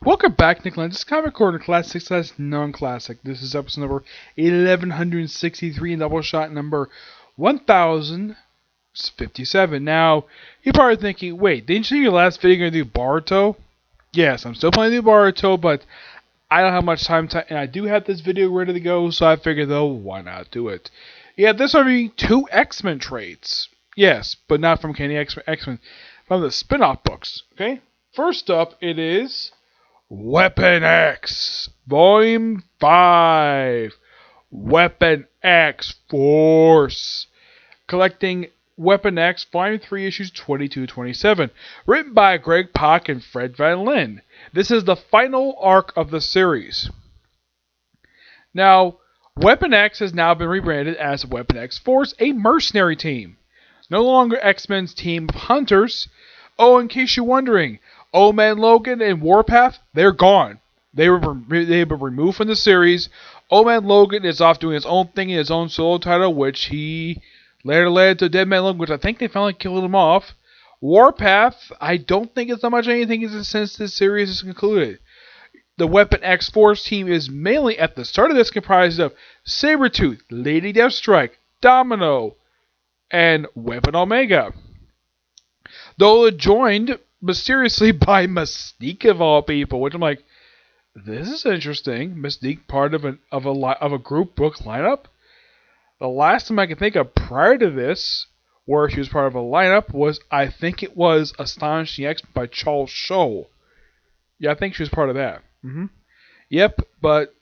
Welcome back, Nick Lenz. This is Comic Corner Classic slash Non-Classic. This is episode number 1163 and Doubleshot number 1057. Now, you're probably thinking, wait, didn't you do your last video going to do Boruto? Yes, I'm still playing the Boruto, but I don't have much time to, and I do have this video ready to go, so I figured, though, why not do it? Yeah, this will be 2 X-Men trades. Yes, but not from Kenny X-Men, from the spin-off books, okay? First up, it is Weapon X, Volume 5, Weapon X Force, collecting Weapon X, Volume 3, Issues 22-27, written by Greg Pak and Fred Van Lin. This is the final arc of the series. Now, Weapon X has now been rebranded as Weapon X Force, a mercenary team. No longer X-Men's team of hunters. Oh, in case you're wondering, Old Man Logan and Warpath, they're gone. They've been removed from the series. Old Man Logan is off doing his own thing in his own solo title, which he later led to Dead Man Logan, which I think they finally killed him off. Warpath, I don't think it's not much anything since this series is concluded. The Weapon X Force team is mainly at the start of this comprised of Sabretooth, Lady Deathstrike, Domino, and Weapon Omega. Though it joined mysteriously by Mystique of all people, which I'm like, this is interesting. Mystique part of a group book lineup. The last time I can think of prior to this, where she was part of a lineup, was I think it was Astonishing X by Charles Scholl. Yeah, I think she was part of that. Yep, but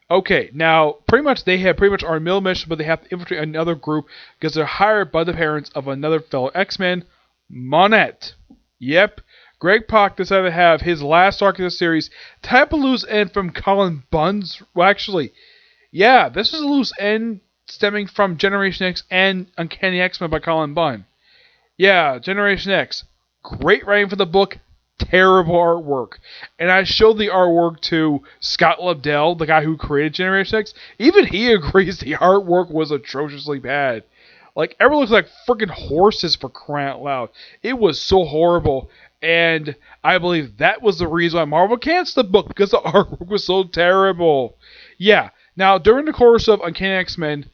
okay. Now, pretty much they have our middle mission, but they have to infiltrate another group because they're hired by the parents of another fellow X-Men, Monette. Yep, Greg Pak decided to have his last arc of the series type a loose end from Colin Bunn's. Well, actually, yeah, this was a loose end stemming from Generation X and Uncanny X-Men by Colin Bunn. Yeah, Generation X. Great writing for the book, terrible artwork. And I showed the artwork to Scott Lobdell, the guy who created Generation X. Even he agrees the artwork was atrociously bad. Like, everyone looks like freaking horses, for crying out loud. It was so horrible. And I believe that was the reason why Marvel canceled the book, because the artwork was so terrible. Yeah. Now, during the course of Uncanny X-Men,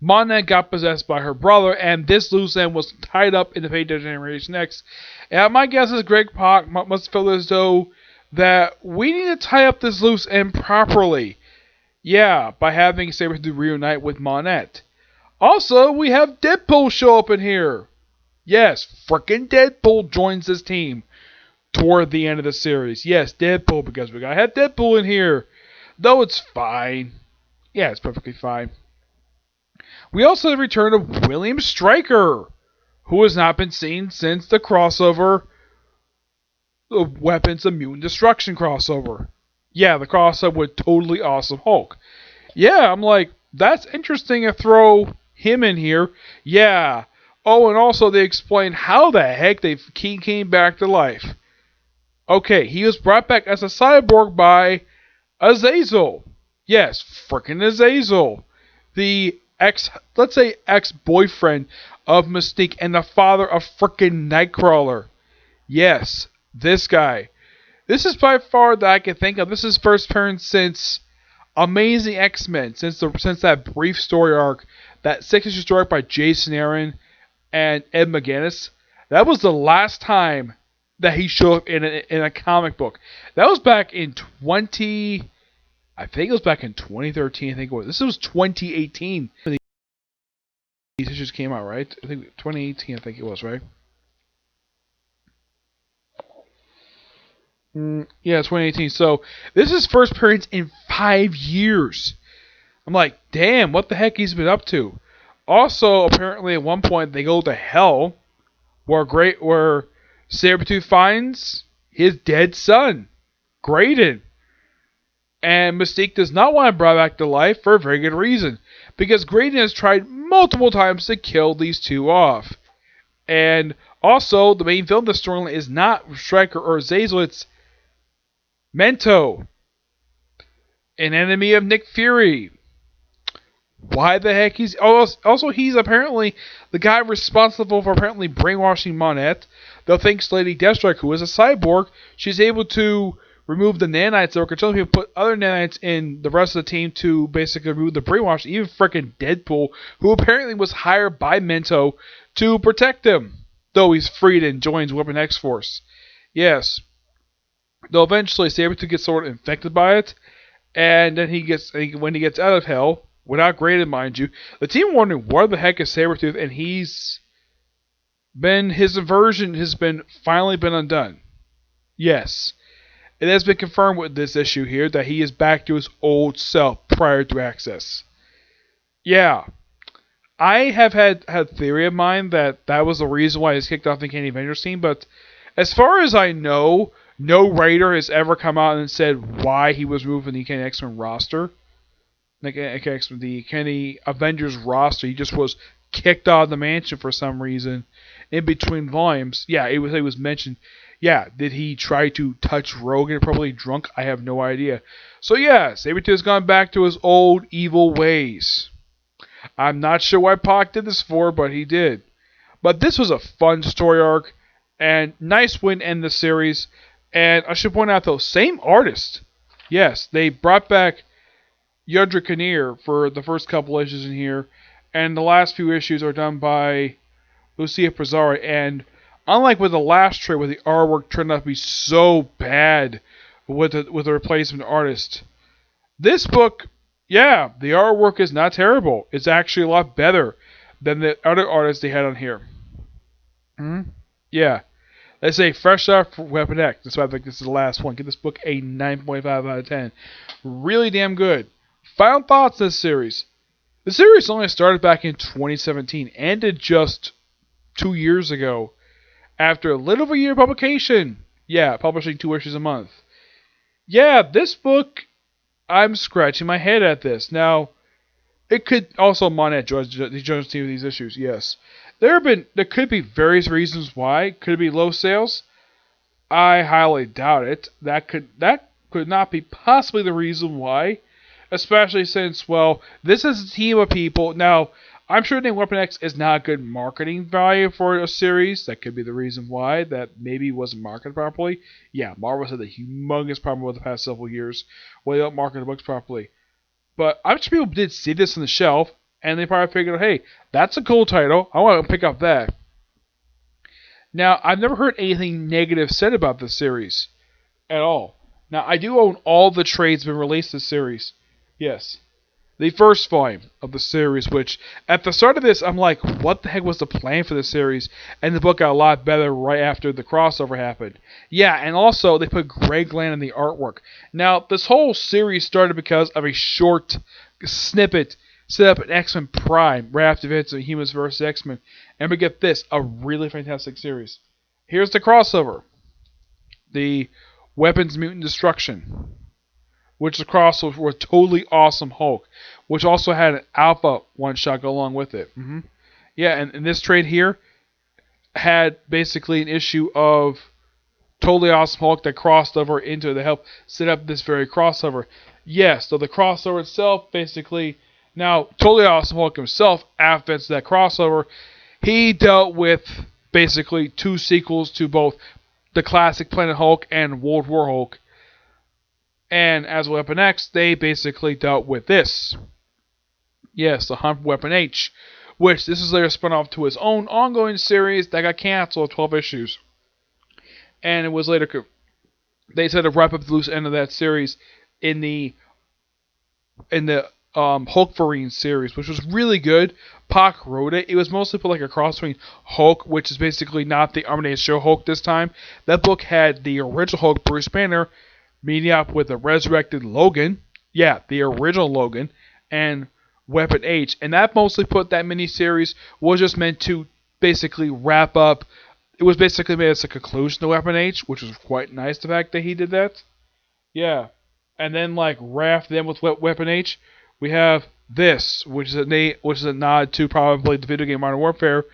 Monette got possessed by her brother, and this loose end was tied up in the fate of Generation X. And my guess is Greg Pak must feel as though that we need to tie up this loose end properly. Yeah, by having Sabretooth reunite with Monette. Also, we have Deadpool show up in here. Yes, frickin' Deadpool joins this team toward the end of the series. Yes, Deadpool, because we gotta have Deadpool in here. Though it's fine. Yeah, it's perfectly fine. We also have the return of William Stryker, who has not been seen since the crossover, the Weapons of Mutant Destruction crossover. Yeah, the crossover with Totally Awesome Hulk. Yeah, I'm like, that's interesting to throw him in here. Yeah. Oh, and also they explain how the heck he came back to life. Okay, he was brought back as a cyborg by Azazel. Yes, frickin' Azazel. The ex-boyfriend of Mystique and the father of frickin' Nightcrawler. Yes, this guy. This is by far that I can think of. This is first appearance since Amazing X-Men, since that brief story arc, that 6-issue story arc by Jason Aaron and Ed McGuinness. That was the last time that he showed up in a comic book. That was back in 2013. I think it was. This was 2018. These issues came out, right? I think 2018. I think it was, right? Yeah, 2018. So this is first appearance in 5 years. I'm like, damn, what the heck he's been up to? Also, apparently at one point they go to hell, where Sabretooth finds his dead son, Graydon. And Mystique does not want to bring back to life for a very good reason. Because Graydon has tried multiple times to kill these two off. And also, the main villain of the storyline is not Stryker or Azazel, it's Mento, an enemy of Nick Fury. Why the heck he's... Also, he's apparently the guy responsible for apparently brainwashing Monette. Though thanks to Lady Deathstrike, who is a cyborg, she's able to remove the nanites that were controlling people, put other nanites in the rest of the team to basically remove the brainwash. Even frickin' Deadpool, who apparently was hired by Mento to protect him, though he's freed and joins Weapon X Force. Yes. Though eventually Sabretooth gets sort of infected by it, and then when he gets out of hell, without grading, mind you, the team wondering where the heck is Sabretooth, and his inversion has finally been undone. Yes. It has been confirmed with this issue here that he is back to his old self prior to Access. Yeah. I have had theory of mine that was the reason why he's kicked off the Uncanny Avengers team, but as far as I know, no writer has ever come out and said why he was moved from the Uncanny X-Men roster. The Uncanny Avengers roster. He just was kicked out of the mansion for some reason in between volumes. Yeah, it was mentioned. Yeah, did he try to touch Rogue and probably drunk? I have no idea. So yeah, Sabretooth has gone back to his old evil ways. I'm not sure why Pac did this for, but he did. But this was a fun story arc, and nice way to end the series. And I should point out, though, same artist. Yes, they brought back Yudra Kinnear for the first couple issues in here, and the last few issues are done by Lucia Pizzari. And unlike with the last trade, where the artwork turned out to be so bad with the replacement artist, this book, yeah, the artwork is not terrible. It's actually a lot better than the other artists they had on here. Yeah. Let's say fresh off for Weapon X. That's why I think this is the last one. Give this book a 9.5 out of 10. Really damn good. Final thoughts on this series. The series only started back in 2017. Ended just 2 years ago. After a little over a year of publication. Yeah, publishing 2 issues a month. Yeah, this book, I'm scratching my head at this. Now, it could also monetize the Jones team of these issues, yes. There could be various reasons why. Could it be low sales? I highly doubt it. That could not be possibly the reason why. Especially since, well, this is a team of people. Now, I'm sure that Weapon X is not a good marketing value for a series. That could be the reason why. That maybe wasn't marketed properly. Yeah, Marvel's had a humongous problem with the past several years where they don't market the books properly. But I'm sure people did see this on the shelf, and they probably figured, hey, that's a cool title. I want to pick up that. Now, I've never heard anything negative said about this series at all. Now, I do own all the trades that have been released this series. Yes. The first volume of the series, which at the start of this, I'm like, what the heck was the plan for this series? And the book got a lot better right after the crossover happened. Yeah, and also they put Greg Land in the artwork. Now, this whole series started because of a short snippet set up in X-Men Prime right after events of Humans vs. X-Men. And we get this, a really fantastic series. Here's the crossover. The Weapons Mutant Destruction, which is a crossover with Totally Awesome Hulk, which also had an Alpha one-shot go along with it. Yeah, and this trade here had basically an issue of Totally Awesome Hulk that crossed over into to help set up this very crossover. Yes, so the crossover itself basically... Now, Totally Awesome Hulk himself, after that crossover, he dealt with basically 2 sequels to both the classic Planet Hulk and World War Hulk. And as Weapon X, they basically dealt with this. Yes, the Hunt for Weapon H, which this is later spun off to his own ongoing series that got canceled, 12 issues. And it was later, they said to wrap up the loose end of that series in the Hulkverine series, which was really good. Pac wrote it. It was mostly put like a cross between Hulk, which is basically not the Armageddon Show Hulk this time. That book had the original Hulk, Bruce Banner, meeting up with the resurrected Logan. Yeah, the original Logan. And Weapon H. And that mostly put that miniseries was just meant to basically wrap up. It was basically made as a conclusion to Weapon H, which was quite nice, the fact that he did that. Yeah. And then like right after them with Weapon H, we have this, which is a nod to probably the video game Modern Warfare,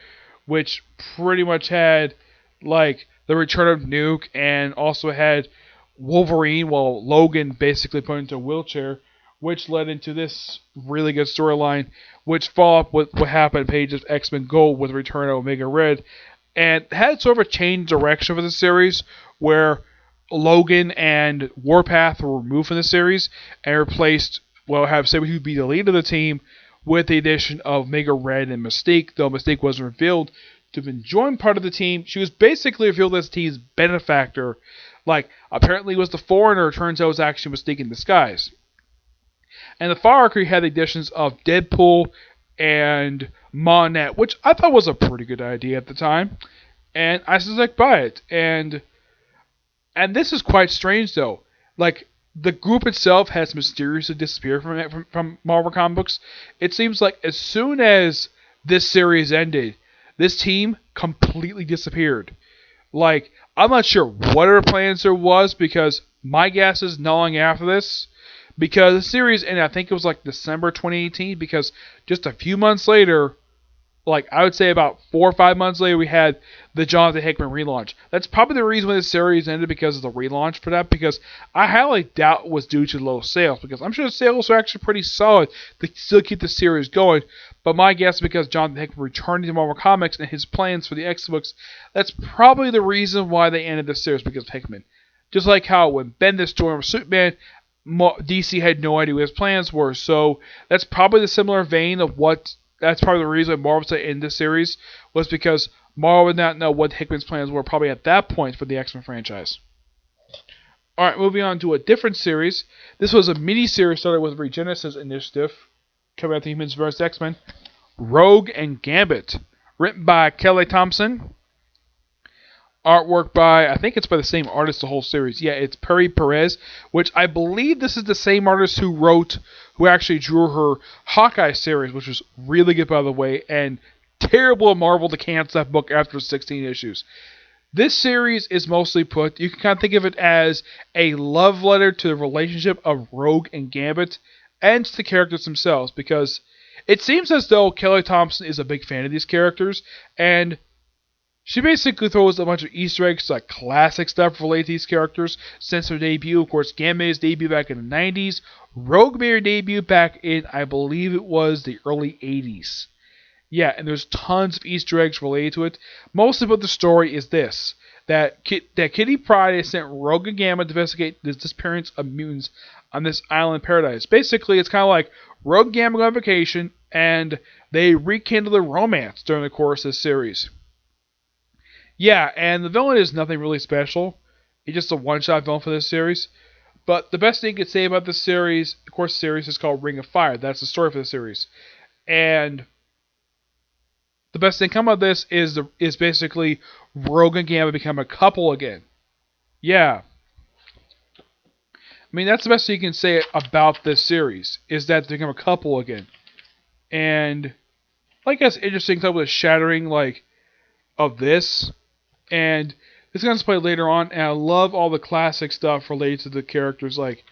which pretty much had like the return of Nuke and also had Wolverine, while Logan basically put into a wheelchair, which led into this really good storyline, which followed up with what happened in Pages of X-Men Gold with the return of Omega Red, and had sort of a change direction for the series where Logan and Warpath were removed from the series and replaced, well, have Saber who'd be the lead of the team with the addition of Mega Red and Mystique, though Mystique wasn't revealed to have been joined part of the team. She was basically revealed as the team's benefactor. Like, apparently was the foreigner, turns out it was actually Mystique in disguise. And the Fire Crew had the additions of Deadpool and Monette, which I thought was a pretty good idea at the time. And I stuck by it. And this is quite strange, though. Like, the group itself has mysteriously disappeared from Marvel Comics books. It seems like as soon as this series ended, this team completely disappeared. Like, I'm not sure what other plans there was, because my guess is not long after this. Because the series ended, I think it was like December 2018, because just a few months later, like I would say about 4 or 5 months later, we had the Jonathan Hickman relaunch. That's probably the reason why the series ended, because of the relaunch for that, because I highly doubt it was due to low sales, because I'm sure the sales were actually pretty solid to still keep the series going, but my guess is because Jonathan Hickman returned to Marvel Comics and his plans for the X-Books, that's probably the reason why they ended the series, because of Hickman. Just like how when Bendis stormed Superman, DC had no idea what his plans were, so that's probably the similar vein of what. That's probably the reason Marvel said in this series was because Marvel would not know what Hickman's plans were probably at that point for the X-Men franchise. Alright, moving on to a different series. This was a mini-series started with Regenesis Initiative, coming out the Humans vs. X-Men. Rogue and Gambit. Written by Kelly Thompson. Artwork by, I think it's by the same artist the whole series. Yeah, it's Peri Perez, which I believe this is the same artist who actually drew her Hawkeye series, which was really good, by the way, and terrible of Marvel to cancel that book after 16 issues. This series is mostly put, you can kind of think of it as a love letter to the relationship of Rogue and Gambit, and to the characters themselves, because it seems as though Kelly Thompson is a big fan of these characters, and she basically throws a bunch of Easter eggs, like classic stuff related to these characters since their debut. Of course, Gambit made his debut back in the 90s. Rogue made her debut back in, I believe it was the early 80s. Yeah, and there's tons of Easter eggs related to it. Mostly about the story is this, that Kitty Pryde has sent Rogue and Gambit to investigate the disappearance of mutants on this island paradise. Basically, it's kind of like Rogue and Gambit go on vacation, and they rekindle their romance during the course of this series. Yeah, and the villain is nothing really special. He's just a one-shot villain for this series. But the best thing you could say about this series, of course the series is called Ring of Fire. That's the story for the series. And the best thing come out of this is basically Rogue and Gambit become a couple again. Yeah. I mean, that's the best thing you can say about this series, is that they become a couple again. And I guess interesting stuff with the shattering, like, of this. And this is going to later on, and I love all the classic stuff related to the characters, like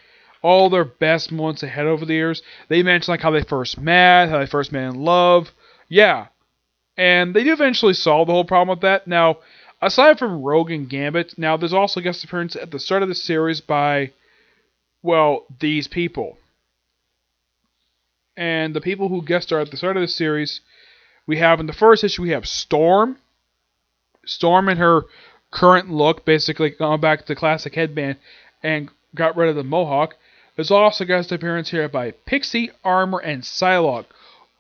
all their best moments they had over the years. They mention like how they first met, how they first met in love. Yeah. And they do eventually solve the whole problem with that. Now, aside from Rogue and Gambit, now there's also a guest appearance at the start of the series by, well, these people. And the people who guest star at the start of the series, we have in the first issue, we have Storm. Storm in her current look, basically going back to the classic headband and got rid of the mohawk. There's also a guest appearance here by Pixie, Armor, and Psylocke.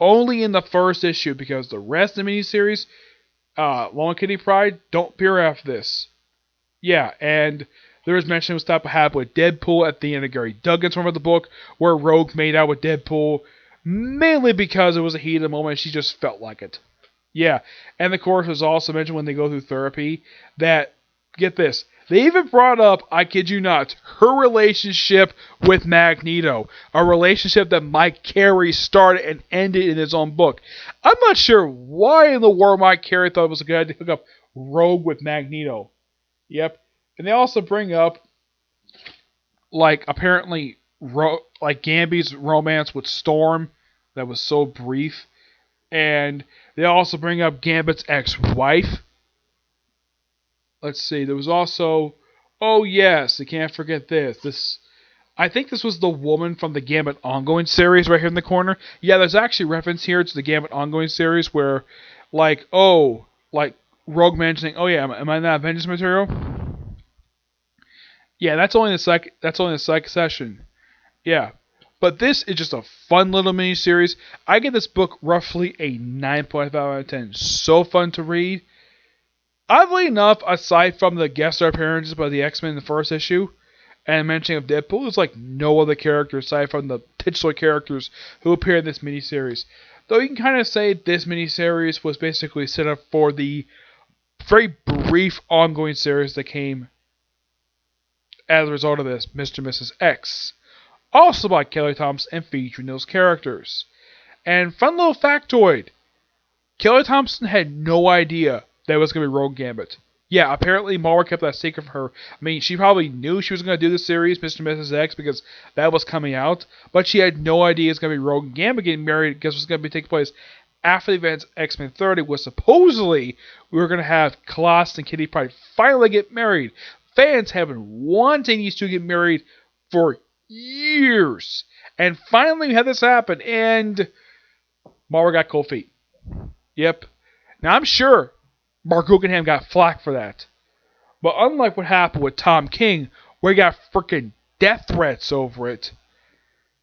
Only in the first issue, because the rest of the miniseries, Long Kitty Pryde, don't appear after this. Yeah, and there was mention of stuff that happened with Deadpool at the end of Gary Duggan's run of the book, where Rogue made out with Deadpool, mainly because it was a heat of the moment and she just felt like it. Yeah, and of course, was also mentioned when they go through therapy that, get this, they even brought up, I kid you not, her relationship with Magneto. A relationship that Mike Carey started and ended in his own book. I'm not sure why in the world Mike Carey thought it was a good idea to hook up Rogue with Magneto. Yep. And they also bring up, like, apparently, like Gambit's romance with Storm that was so brief. And they also bring up Gambit's ex-wife. Let's see, there was also... Oh yes, I can't forget this. I think this was the woman from the Gambit ongoing series right here in the corner. Yeah, there's actually reference here to the Gambit ongoing series where, like, oh, like, Rogue mentioning, "Oh yeah, am I not Avengers material?" Yeah, that's only the second session. Yeah, but this is just a fun little mini series. I give this book roughly a 9.5 out of 10. So fun to read. Oddly enough, aside from the guest star appearances by the X-Men in the first issue, and mentioning of Deadpool, there's like no other character aside from the titular characters who appear in this miniseries. Though you can kind of say this miniseries was basically set up for the very brief ongoing series that came as a result of this, Mr. and Mrs. X. Also by Kelly Thompson and featuring those characters. And fun little factoid, Kelly Thompson had no idea that it was going to be Rogue Gambit. Yeah, apparently Marvel kept that secret from her. I mean, she probably knew she was going to do the series, Mr. and Mrs. X, because that was coming out, but she had no idea it's going to be Rogue Gambit getting married, because it's going to be taking place after the events X-Men 30, was supposedly we were going to have Colossus and Kitty Pryde finally get married. Fans have been wanting these two to get married for years. And finally we had this happen, and Marvel got cold feet. Yep. Now I'm sure Mark Guggenheim got flack for that. But unlike what happened with Tom King, where he got freaking death threats over it,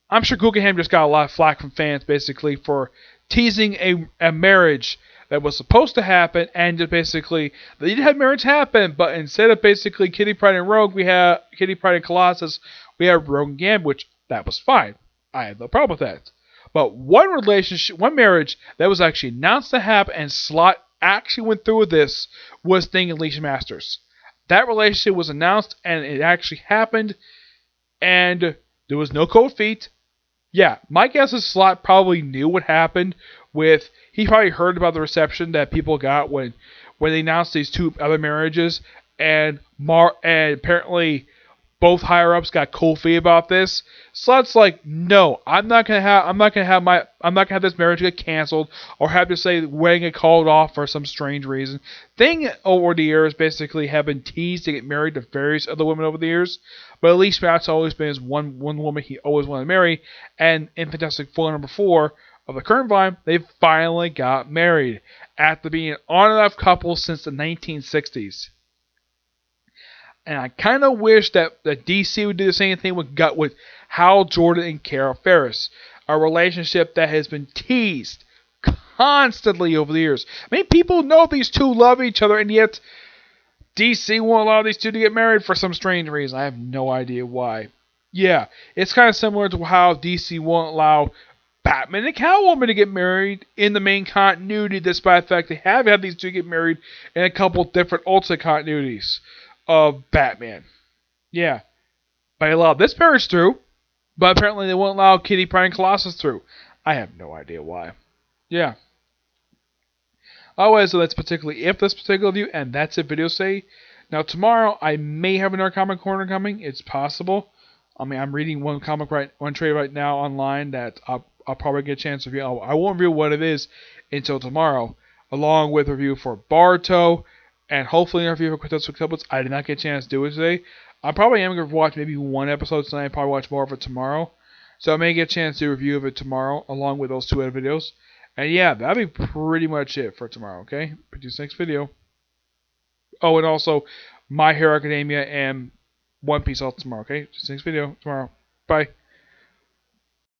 I'm sure Guggenheim just got a lot of flack from fans basically for teasing a marriage that was supposed to happen, and just basically they did have marriage happen, but instead of basically Kitty Pryde and Rogue, we have Kitty Pryde and Colossus, we have Rogue and Gambit, which that was fine. I had no problem with that. But one marriage that was actually announced to happen and Slott actually went through with this was Thing and Alicia Masters. That relationship was announced and it actually happened, and there was no cold feet. Yeah, my guess is Slott probably knew what happened with. He probably heard about the reception that people got when they announced these two other marriages, and apparently both higher ups got cold feet about this. Slott's like, no, I'm not gonna have this marriage get canceled or have to say the wedding get called off for some strange reason. Thing over the years basically have been teased to get married to various other women over the years, but at least Matt's always been his one woman he always wanted to marry, and in Fantastic Four #4 of the current volume, they finally got married after being an on and off couple since the 1960s. And I kind of wish that DC would do the same thing with Hal Jordan and Carol Ferris, a relationship that has been teased constantly over the years. I mean, people know these two love each other, and yet DC won't allow these two to get married for some strange reason. I have no idea why. Yeah, it's kind of similar to how DC won't allow Batman and Catwoman to get married in the main continuity, despite the fact they have had these two get married in a couple different alternate continuities of Batman. Yeah. But they allowed this marriage through, but apparently they won't allow Kitty Pryde and Colossus through. I have no idea why. Yeah. Always, so that's particularly if this particular view, and that's it, video say. Now tomorrow I may have another comic corner coming. It's possible. I mean, I'm reading one trade right now online that I'll probably get a chance to review. I won't review what it is until tomorrow, along with a review for Barto, and hopefully a review for Quintus Octopus. I did not get a chance to do it today. I probably am going to watch maybe one episode tonight. I'll probably watch more of it tomorrow. So I may get a chance to do a review of it tomorrow, along with those two other videos. And yeah, that'll be pretty much it for tomorrow, okay? Produce next video. Oh, and also My Hero Academia and One Piece all tomorrow, okay? Just next video tomorrow. Bye.